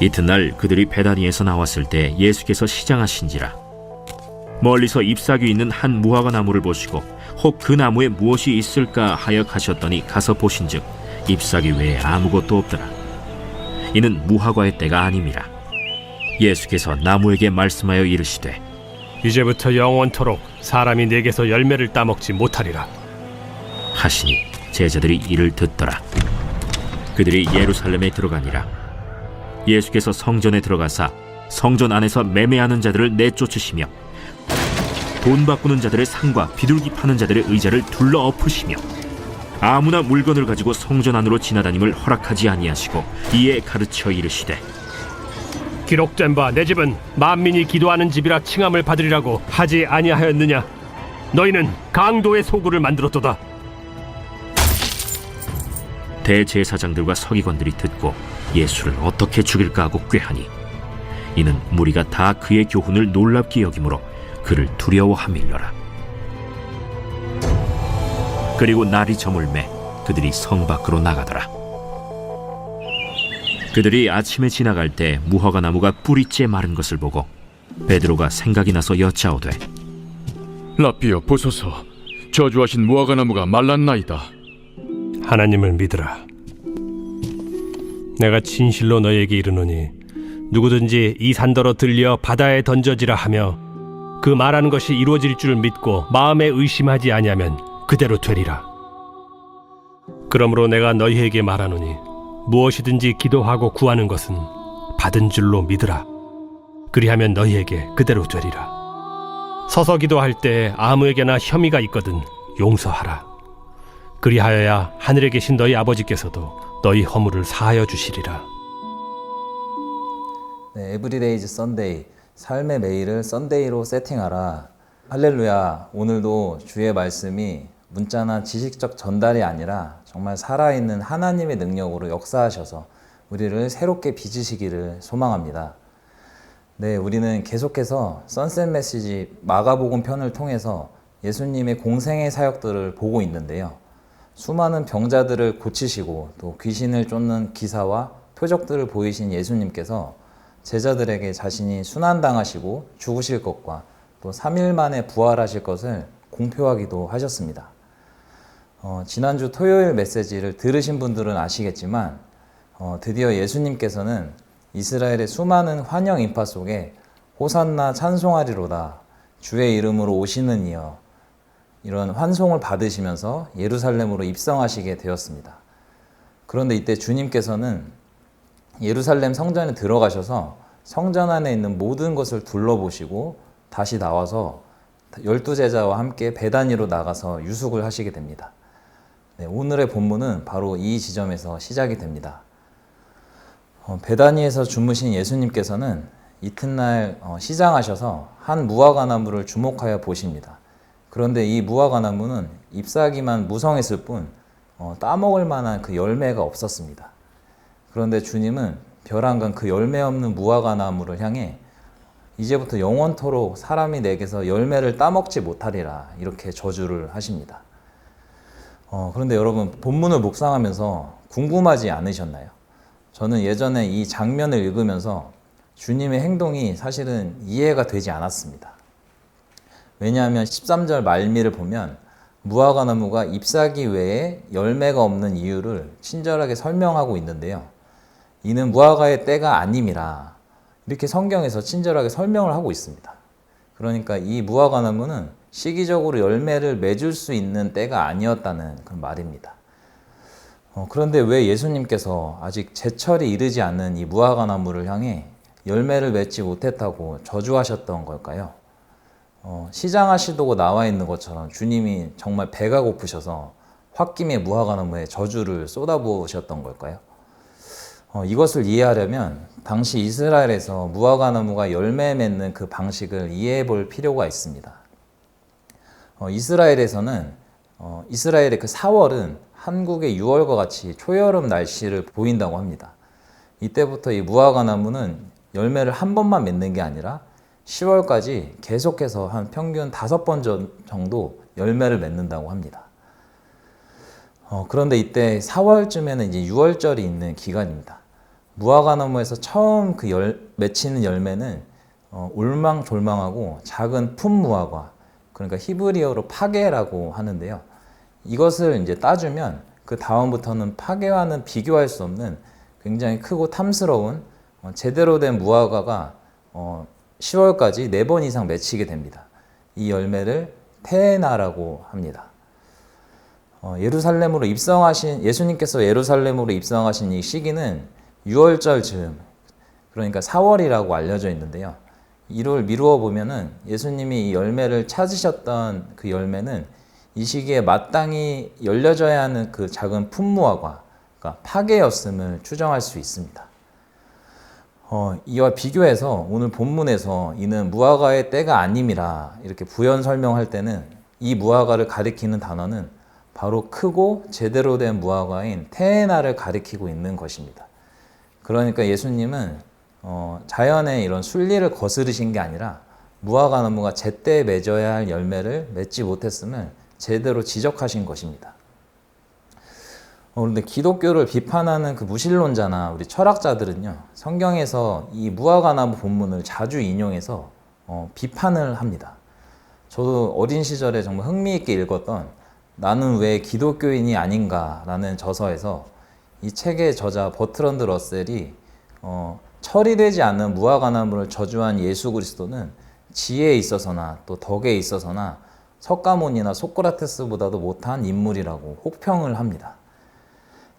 이튿날 그들이 베다니에서 나왔을 때 예수께서 시장하신지라. 멀리서 잎사귀 있는 한 무화과 나무를 보시고 혹 그 나무에 무엇이 있을까 하여 가셨더니 가서 보신즉 잎사귀 외에 아무것도 없더라. 이는 무화과의 때가 아님이라. 예수께서 나무에게 말씀하여 이르시되 이제부터 영원토록 사람이 내게서 열매를 따먹지 못하리라 하시니 제자들이 이를 듣더라. 그들이 예루살렘에 들어가니라. 예수께서 성전에 들어가사 성전 안에서 매매하는 자들을 내쫓으시며 돈 바꾸는 자들의 상과 비둘기 파는 자들의 의자를 둘러 엎으시며 아무나 물건을 가지고 성전 안으로 지나다님을 허락하지 아니하시고 이에 가르쳐 이르시되 기록된 바 내 집은 만민이 기도하는 집이라 칭함을 받으리라고 하지 아니하였느냐. 너희는 강도의 소굴을 만들었도다. 대제사장들과 서기관들이 듣고 예수를 어떻게 죽일까 하고 꾀하니 이는 무리가 다 그의 교훈을 놀랍게 여기므로 그를 두려워함일러라. 그리고 날이 저물매 그들이 성 밖으로 나가더라. 그들이 아침에 지나갈 때 무화과 나무가 뿌리째 마른 것을 보고 베드로가 생각이 나서 여짜오되 라삐여 보소서, 저주하신 무화과 나무가 말랐나이다. 하나님을 믿으라. 내가 진실로 너에게 이르노니 누구든지 이 산더러 들려 바다에 던져지라 하며 그 말하는 것이 이루어질 줄 믿고 마음에 의심하지 아니하면 그대로 되리라. 그러므로 내가 너희에게 말하노니 무엇이든지 기도하고 구하는 것은 받은 줄로 믿으라. 그리하면 너희에게 그대로 되리라. 서서 기도할 때 아무에게나 혐의가 있거든 용서하라. 그리하여야 하늘에 계신 너희 아버지께서도 너희 허물을 사하여 주시리라. 네, 에브리데이 이즈 썬데이, 삶의 매일을 썬데이로 세팅하라. 할렐루야. 오늘도 주의 말씀이 문자나 지식적 전달이 아니라 정말 살아있는 하나님의 능력으로 역사하셔서 우리를 새롭게 빚으시기를 소망합니다. 네, 우리는 계속해서 선셋 메시지 마가복음 편을 통해서 예수님의 공생의 사역들을 보고 있는데요. 수많은 병자들을 고치시고 또 귀신을 쫓는 기사와 표적들을 보이신 예수님께서 제자들에게 자신이 순환당하시고 죽으실 것과 또 3일 만에 부활하실 것을 공표하기도 하셨습니다. 지난주 토요일 메시지를 들으신 분들은 아시겠지만 드디어 예수님께서는 이스라엘의 수많은 환영 인파 속에 호산나 찬송하리로다, 주의 이름으로 오시는 이여, 이런 환송을 받으시면서 예루살렘으로 입성하시게 되었습니다. 그런데 이때 주님께서는 예루살렘 성전에 들어가셔서 성전 안에 있는 모든 것을 둘러보시고 다시 나와서 12제자와 함께 베다니로 나가서 유숙을 하시게 됩니다. 네, 오늘의 본문은 바로 이 지점에서 시작이 됩니다. 베다니에서 주무신 예수님께서는 이튿날 시장하셔서 한 무화과 나무를 주목하여 보십니다. 그런데 이 무화과 나무는 잎사귀만 무성했을 뿐 따먹을 만한 그 열매가 없었습니다. 그런데 주님은 벼랑간 그 열매 없는 무화과 나무를 향해 이제부터 영원토록 사람이 내게서 열매를 따먹지 못하리라, 이렇게 저주를 하십니다. 그런데 여러분, 본문을 묵상하면서 궁금하지 않으셨나요? 저는 예전에 이 장면을 읽으면서 주님의 행동이 사실은 이해가 되지 않았습니다. 왜냐하면 13절 말미를 보면 무화과 나무가 잎사귀 외에 열매가 없는 이유를 친절하게 설명하고 있는데요. 이는 무화과의 때가 아님이라, 이렇게 성경에서 친절하게 설명을 하고 있습니다. 그러니까 이 무화과 나무는 시기적으로 열매를 맺을 수 있는 때가 아니었다는 그런 말입니다. 그런데 왜 예수님께서 아직 제철이 이르지 않은 이 무화과 나무를 향해 열매를 맺지 못했다고 저주하셨던 걸까요? 시장하시도고 나와 있는 것처럼 주님이 정말 배가 고프셔서 홧김에 무화과 나무에 저주를 쏟아부으셨던 걸까요? 이것을 이해하려면 당시 이스라엘에서 무화과 나무가 열매 맺는 그 방식을 이해해 볼 필요가 있습니다. 이스라엘에서는 이스라엘의 그 4월은 한국의 6월과 같이 초여름 날씨를 보인다고 합니다. 이때부터 이 무화과 나무는 열매를 한 번만 맺는 게 아니라 10월까지 계속해서 한 평균 5번 정도 열매를 맺는다고 합니다. 그런데 이때 4월쯤에는 이제 6월절이 있는 기간입니다. 무화과나무에서 처음 맺히는 열매는 올망졸망하고 작은 풋무화과, 그러니까 히브리어로 파게라고 하는데요. 이것을 이제 따주면 그 다음부터는 파게와는 비교할 수 없는 굉장히 크고 탐스러운 제대로 된 무화과가 10월까지 4번 이상 맺히게 됩니다. 이 열매를 테에나라고 합니다. 예수님께서 예루살렘으로 입성하신 이 시기는 6월절 즈음, 그러니까 4월이라고 알려져 있는데요. 이를 미루어 보면은 예수님이 이 열매를 찾으셨던 그 열매는 이 시기에 마땅히 열려져야 하는 그 작은 풋무화과, 그러니까 파게였음을 추정할 수 있습니다. 이와 비교해서 오늘 본문에서 이는 무화과의 때가 아님이라 이렇게 부연 설명할 때는 이 무화과를 가리키는 단어는 바로 크고 제대로 된 무화과인 테에나를 가리키고 있는 것입니다. 그러니까 예수님은 자연의 이런 순리를 거스르신 게 아니라 무화과 나무가 제때 맺어야 할 열매를 맺지 못했음을 제대로 지적하신 것입니다. 그런데 기독교를 비판하는 그 무신론자나 우리 철학자들은요, 성경에서 이 무화과 나무 본문을 자주 인용해서 비판을 합니다. 저도 어린 시절에 정말 흥미있게 읽었던 나는 왜 기독교인이 아닌가라는 저서에서 이 책의 저자 버트런드 러셀이 처리되지 않는 무화과나무를 저주한 예수 그리스도는 지혜에 있어서나 또 덕에 있어서나 석가모니나 소크라테스보다도 못한 인물이라고 혹평을 합니다.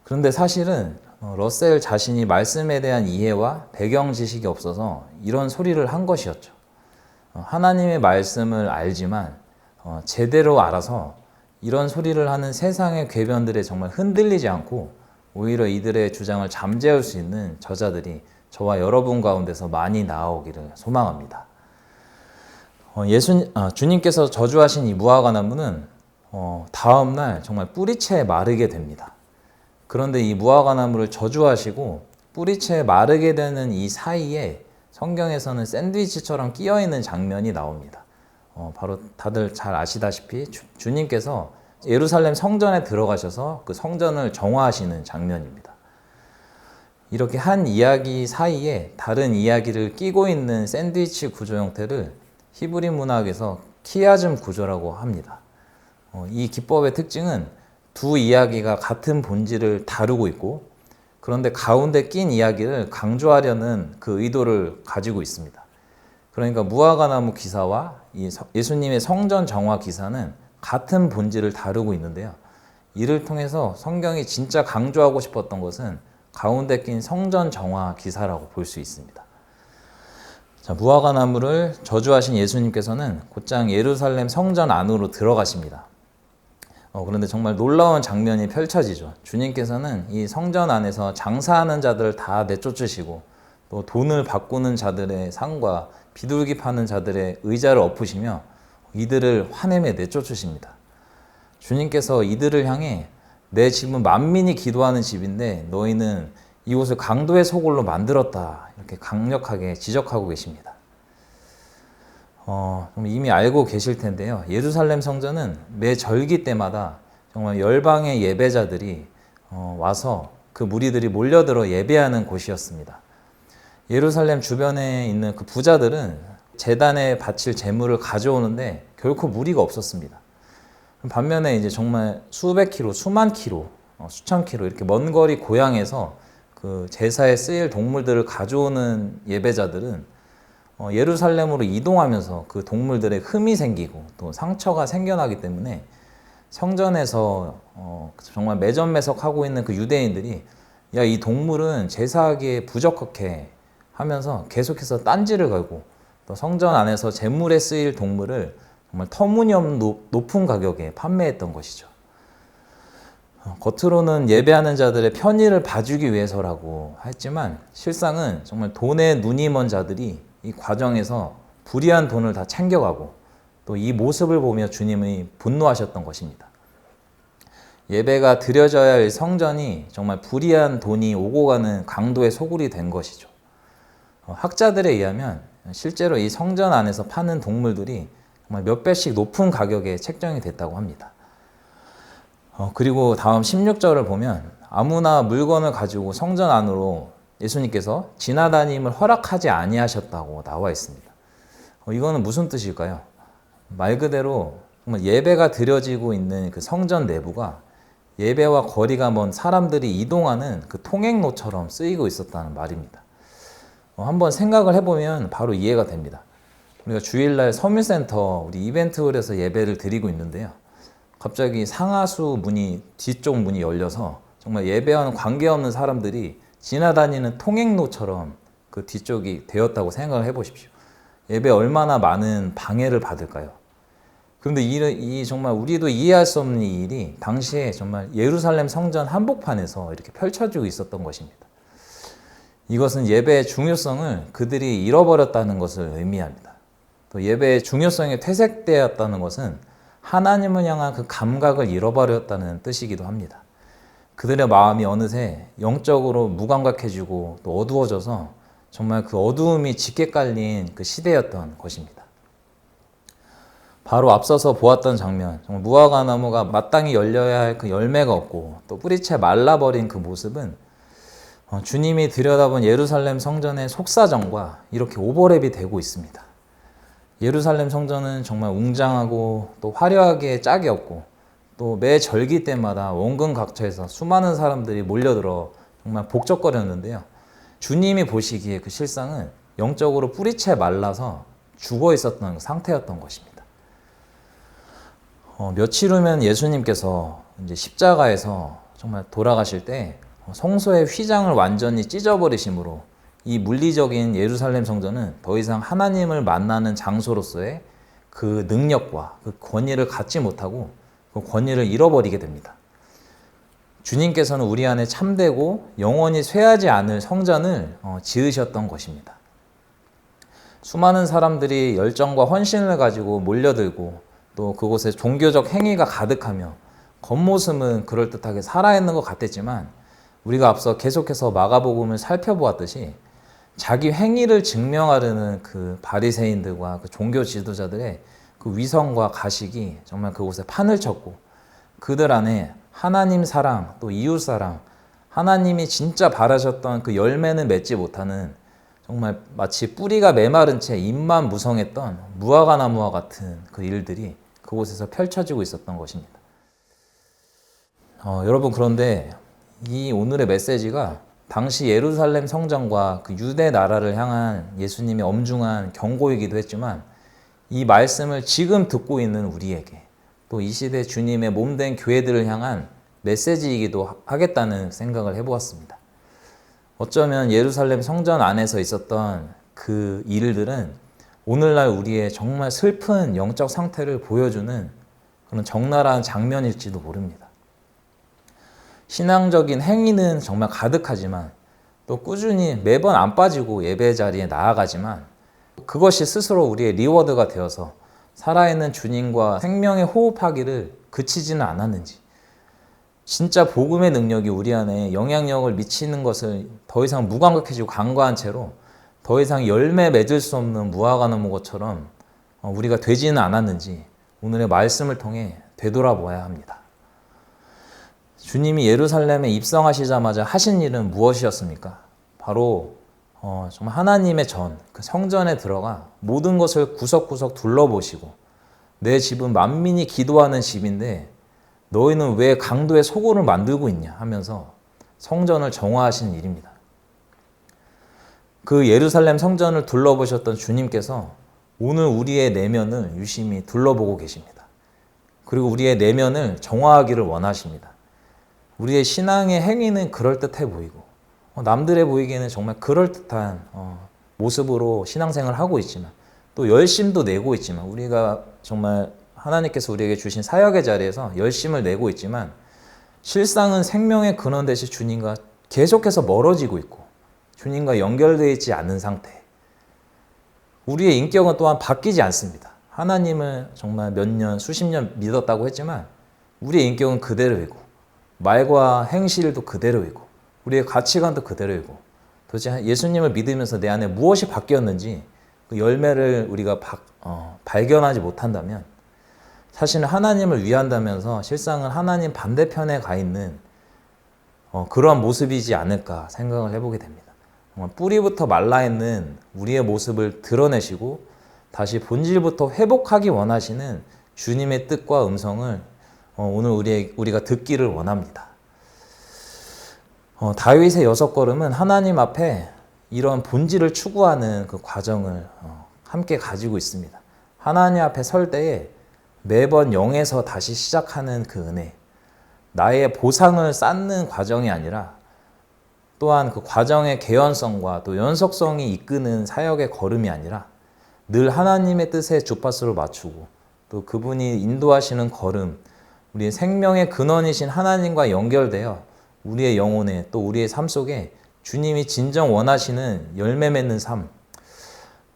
그런데 사실은 러셀 자신이 말씀에 대한 이해와 배경 지식이 없어서 이런 소리를 한 것이었죠. 하나님의 말씀을 알지만 제대로 알아서 이런 소리를 하는 세상의 궤변들에 정말 흔들리지 않고 오히려 이들의 주장을 잠재울 수 있는 저자들이 저와 여러분 가운데서 많이 나오기를 소망합니다. 주님께서 저주하신 이 무화과 나무는 다음날 정말 뿌리채 마르게 됩니다. 그런데 이 무화과 나무를 저주하시고 뿌리채 마르게 되는 이 사이에 성경에서는 샌드위치처럼 끼어있는 장면이 나옵니다. 바로 다들 잘 아시다시피 주님께서 예루살렘 성전에 들어가셔서 그 성전을 정화하시는 장면입니다. 이렇게 한 이야기 사이에 다른 이야기를 끼고 있는 샌드위치 구조 형태를 히브리 문학에서 키아즘 구조라고 합니다. 이 기법의 특징은 두 이야기가 같은 본질을 다루고 있고 그런데 가운데 낀 이야기를 강조하려는 그 의도를 가지고 있습니다. 그러니까 무화과나무 기사와 예수님의 성전 정화 기사는 같은 본질을 다루고 있는데요. 이를 통해서 성경이 진짜 강조하고 싶었던 것은 가운데 낀 성전 정화 기사라고 볼 수 있습니다. 자, 무화과 나무를 저주하신 예수님께서는 곧장 예루살렘 성전 안으로 들어가십니다. 그런데 정말 놀라운 장면이 펼쳐지죠. 주님께서는 이 성전 안에서 장사하는 자들을 다 내쫓으시고 또 돈을 바꾸는 자들의 상과 비둘기 파는 자들의 의자를 엎으시며 이들을 화냄에 내쫓으십니다. 주님께서 이들을 향해 내 집은 만민이 기도하는 집인데 너희는 이곳을 강도의 소굴로 만들었다 이렇게 강력하게 지적하고 계십니다. 이미 알고 계실 텐데요. 예루살렘 성전은 매 절기 때마다 정말 열방의 예배자들이 와서 그 무리들이 몰려들어 예배하는 곳이었습니다. 예루살렘 주변에 있는 그 부자들은 제단에 바칠 제물을 가져오는데 결코 무리가 없었습니다. 반면에 이제 정말 수백 킬로, 수만 킬로, 수천 킬로 이렇게 먼 거리 고향에서 그 제사에 쓰일 동물들을 가져오는 예배자들은 예루살렘으로 이동하면서 그 동물들의 흠이 생기고 또 상처가 생겨나기 때문에 성전에서 정말 매점매석하고 있는 그 유대인들이 야, 이 동물은 제사하기에 부적합해 하면서 계속해서 딴지를 걸고 또 성전 안에서 제물에 쓰일 동물을 정말 터무니없는 높은 가격에 판매했던 것이죠. 겉으로는 예배하는 자들의 편의를 봐주기 위해서라고 했지만 실상은 정말 돈에 눈이 먼 자들이 이 과정에서 불이한 돈을 다 챙겨가고 또 이 모습을 보며 주님이 분노하셨던 것입니다. 예배가 드려져야 할 성전이 정말 불이한 돈이 오고 가는 강도의 소굴이 된 것이죠. 학자들에 의하면 실제로 이 성전 안에서 파는 동물들이 정말 몇 배씩 높은 가격에 책정이 됐다고 합니다. 그리고 다음 16절을 보면 아무나 물건을 가지고 성전 안으로 예수님께서 지나다님을 허락하지 아니하셨다고 나와 있습니다. 이거는 무슨 뜻일까요? 말 그대로 정말 예배가 드려지고 있는 그 성전 내부가 예배와 거리가 먼 사람들이 이동하는 그 통행로처럼 쓰이고 있었다는 말입니다. 한번 생각을 해보면 바로 이해가 됩니다. 우리가 주일날 서민센터 우리 이벤트홀에서 예배를 드리고 있는데요. 갑자기 상하수 문이 뒤쪽 문이 열려서 정말 예배와는 관계없는 사람들이 지나다니는 통행로처럼 그 뒤쪽이 되었다고 생각을 해보십시오. 예배 얼마나 많은 방해를 받을까요? 그런데 이 정말 우리도 이해할 수 없는 이 일이 당시에 정말 예루살렘 성전 한복판에서 이렇게 펼쳐지고 있었던 것입니다. 이것은 예배의 중요성을 그들이 잃어버렸다는 것을 의미합니다. 또 예배의 중요성이 퇴색되었다는 것은 하나님을 향한 그 감각을 잃어버렸다는 뜻이기도 합니다. 그들의 마음이 어느새 영적으로 무감각해지고 또 어두워져서 정말 그 어두움이 짙게 깔린 그 시대였던 것입니다. 바로 앞서서 보았던 장면, 정말 무화과 나무가 마땅히 열려야 할 그 열매가 없고 또 뿌리채 말라버린 그 모습은 주님이 들여다본 예루살렘 성전의 속사정과 이렇게 오버랩이 되고 있습니다. 예루살렘 성전은 정말 웅장하고 또 화려하게 짝이었고 또 매 절기 때마다 원근 각처에서 수많은 사람들이 몰려들어 정말 복적거렸는데요. 주님이 보시기에 그 실상은 영적으로 뿌리채 말라서 죽어 있었던 상태였던 것입니다. 며칠 후면 예수님께서 이제 십자가에서 정말 돌아가실 때 성소의 휘장을 완전히 찢어버리심으로 이 물리적인 예루살렘 성전은 더 이상 하나님을 만나는 장소로서의 그 능력과 그 권위를 갖지 못하고 그 권위를 잃어버리게 됩니다. 주님께서는 우리 안에 참되고 영원히 쇠하지 않을 성전을 지으셨던 것입니다. 수많은 사람들이 열정과 헌신을 가지고 몰려들고 또 그곳에 종교적 행위가 가득하며 겉모습은 그럴듯하게 살아있는 것 같았지만 우리가 앞서 계속해서 마가복음을 살펴보았듯이 자기 행위를 증명하려는 그 바리새인들과 그 종교 지도자들의 그 위선과 가식이 정말 그곳에 판을 쳤고 그들 안에 하나님 사랑 또 이웃 사랑 하나님이 진짜 바라셨던 그 열매는 맺지 못하는 정말 마치 뿌리가 메마른 채 잎만 무성했던 무화과 나무와 같은 그 일들이 그곳에서 펼쳐지고 있었던 것입니다. 여러분 그런데 이 오늘의 메시지가 당시 예루살렘 성전과 그 유대 나라를 향한 예수님의 엄중한 경고이기도 했지만 이 말씀을 지금 듣고 있는 우리에게 또 이 시대 주님의 몸된 교회들을 향한 메시지이기도 하겠다는 생각을 해보았습니다. 어쩌면 예루살렘 성전 안에서 있었던 그 일들은 오늘날 우리의 정말 슬픈 영적 상태를 보여주는 그런 적나라한 장면일지도 모릅니다. 신앙적인 행위는 정말 가득하지만 또 꾸준히 매번 안 빠지고 예배 자리에 나아가지만 그것이 스스로 우리의 리워드가 되어서 살아있는 주님과 생명의 호흡하기를 그치지는 않았는지 진짜 복음의 능력이 우리 안에 영향력을 미치는 것을 더 이상 무감각해지고 간과한 채로 더 이상 열매 맺을 수 없는 무화과 나무 것처럼 우리가 되지는 않았는지 오늘의 말씀을 통해 되돌아보아야 합니다. 주님이 예루살렘에 입성하시자마자 하신 일은 무엇이었습니까? 바로 정말 하나님의 그 성전에 들어가 모든 것을 구석구석 둘러보시고 내 집은 만민이 기도하는 집인데 너희는 왜 강도의 소굴을 만들고 있냐 하면서 성전을 정화하신 일입니다. 그 예루살렘 성전을 둘러보셨던 주님께서 오늘 우리의 내면을 유심히 둘러보고 계십니다. 그리고 우리의 내면을 정화하기를 원하십니다. 우리의 신앙의 행위는 그럴듯해 보이고 남들에 보이기에는 정말 그럴듯한 모습으로 신앙생활을 하고 있지만 또 열심도 내고 있지만 우리가 정말 하나님께서 우리에게 주신 사역의 자리에서 열심을 내고 있지만 실상은 생명의 근원 되신 주님과 계속해서 멀어지고 있고 주님과 연결되어 있지 않은 상태. 우리의 인격은 또한 바뀌지 않습니다. 하나님을 정말 몇 년, 수십 년 믿었다고 했지만 우리의 인격은 그대로이고 말과 행실도 그대로이고 우리의 가치관도 그대로이고 도대체 예수님을 믿으면서 내 안에 무엇이 바뀌었는지 그 열매를 우리가 발견하지 못한다면 사실은 하나님을 위한다면서 실상은 하나님 반대편에 가 있는 그러한 모습이지 않을까 생각을 해보게 됩니다. 뿌리부터 말라있는 우리의 모습을 드러내시고 다시 본질부터 회복하기 원하시는 주님의 뜻과 음성을 오늘 우리가 듣기를 원합니다. 다윗의 6걸음은 하나님 앞에 이런 본질을 추구하는 그 과정을 함께 가지고 있습니다. 하나님 앞에 설 때에 매번 0에서 다시 시작하는 그 은혜, 나의 보상을 쌓는 과정이 아니라 또한 그 과정의 개연성과 또 연속성이 이끄는 사역의 걸음이 아니라 늘 하나님의 뜻에 주파수를 맞추고 또 그분이 인도하시는 걸음, 우리의 생명의 근원이신 하나님과 연결되어 우리의 영혼에 또 우리의 삶 속에 주님이 진정 원하시는 열매 맺는 삶,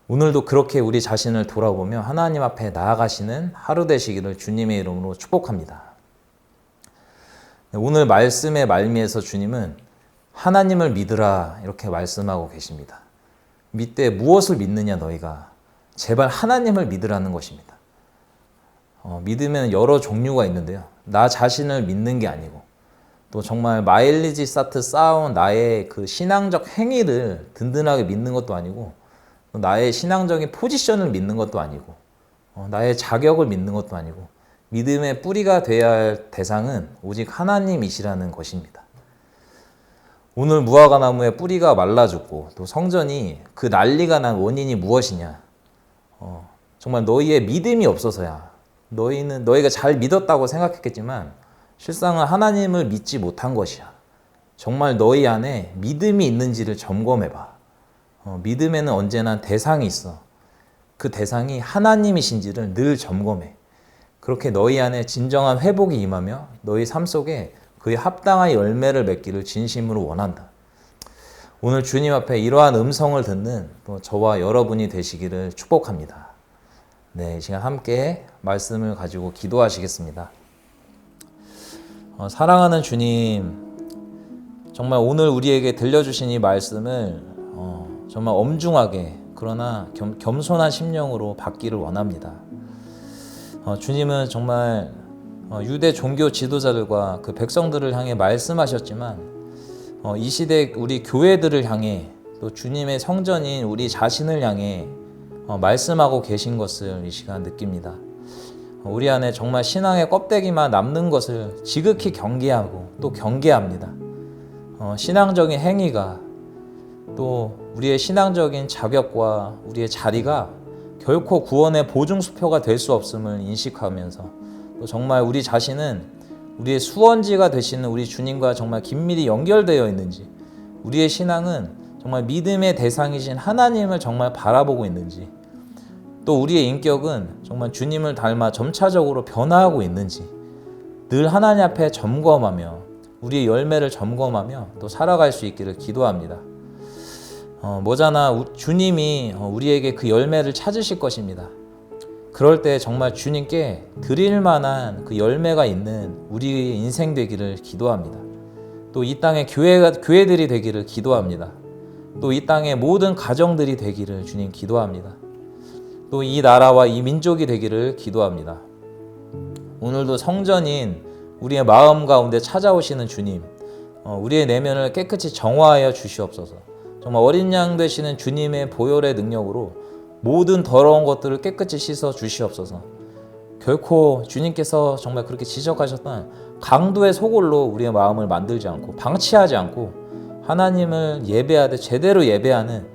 오늘도 그렇게 우리 자신을 돌아보며 하나님 앞에 나아가시는 하루 되시기를 주님의 이름으로 축복합니다. 오늘 말씀의 말미에서 주님은 하나님을 믿으라 이렇게 말씀하고 계십니다. 믿되 무엇을 믿느냐 너희가? 제발 하나님을 믿으라는 것입니다. 믿으면 여러 종류가 있는데요. 나 자신을 믿는 게 아니고 또 정말 마일리지 쌓듯 쌓아온 나의 그 신앙적 행위를 든든하게 믿는 것도 아니고 또 나의 신앙적인 포지션을 믿는 것도 아니고 나의 자격을 믿는 것도 아니고 믿음의 뿌리가 되어야 할 대상은 오직 하나님이시라는 것입니다. 오늘 무화과나무의 뿌리가 말라 죽고 또 성전이 그 난리가 난 원인이 무엇이냐? 정말 너희의 믿음이 없어서야. 너희가 잘 믿었다고 생각했겠지만 실상은 하나님을 믿지 못한 것이야. 정말 너희 안에 믿음이 있는지를 점검해봐. 믿음에는 언제나 대상이 있어. 그 대상이 하나님이신지를 늘 점검해. 그렇게 너희 안에 진정한 회복이 임하며 너희 삶 속에 그에 합당한 열매를 맺기를 진심으로 원한다. 오늘 주님 앞에 이러한 음성을 듣는 또 저와 여러분이 되시기를 축복합니다. 네, 이 시간 함께 말씀을 가지고 기도하시겠습니다. 사랑하는 주님, 정말 오늘 우리에게 들려주신 이 말씀을 정말 엄중하게 그러나 겸손한 심령으로 받기를 원합니다. 주님은 정말 유대 종교 지도자들과 그 백성들을 향해 말씀하셨지만 이 시대 우리 교회들을 향해 또 주님의 성전인 우리 자신을 향해 말씀하고 계신 것을 이 시간 느낍니다. 우리 안에 정말 신앙의 껍데기만 남는 것을 지극히 경계하고 또 경계합니다. 신앙적인 행위가 또 우리의 신앙적인 자격과 우리의 자리가 결코 구원의 보증수표가 될 수 없음을 인식하면서 또 정말 우리 자신은 우리의 수원지가 되시는 우리 주님과 정말 긴밀히 연결되어 있는지, 우리의 신앙은 정말 믿음의 대상이신 하나님을 정말 바라보고 있는지, 또 우리의 인격은 정말 주님을 닮아 점차적으로 변화하고 있는지 늘 하나님 앞에 점검하며 우리의 열매를 점검하며 또 살아갈 수 있기를 기도합니다. 뭐잖아 주님이 우리에게 그 열매를 찾으실 것입니다. 그럴 때 정말 주님께 드릴 만한 그 열매가 있는 우리의 인생 되기를 기도합니다. 또 이 땅의 교회들이 되기를 기도합니다. 또 이 땅의 모든 가정들이 되기를 주님 기도합니다. 또 이 나라와 이 민족이 되기를 기도합니다. 오늘도 성전인 우리의 마음 가운데 찾아오시는 주님, 우리의 내면을 깨끗이 정화하여 주시옵소서. 정말 어린 양 되시는 주님의 보혈의 능력으로 모든 더러운 것들을 깨끗이 씻어 주시옵소서. 결코 주님께서 정말 그렇게 지적하셨던 강도의 소굴로 우리의 마음을 만들지 않고 방치하지 않고 하나님을 예배하되 제대로 예배하는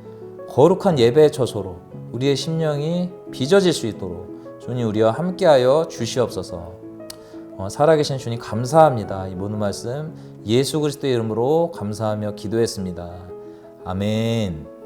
거룩한 예배의 처소로 우리의 심령이 빚어질 수 있도록 주님 우리와 함께하여 주시옵소서. 살아계신 주님 감사합니다. 이 모든 말씀 예수 그리스도의 이름으로 감사하며 기도했습니다. 아멘.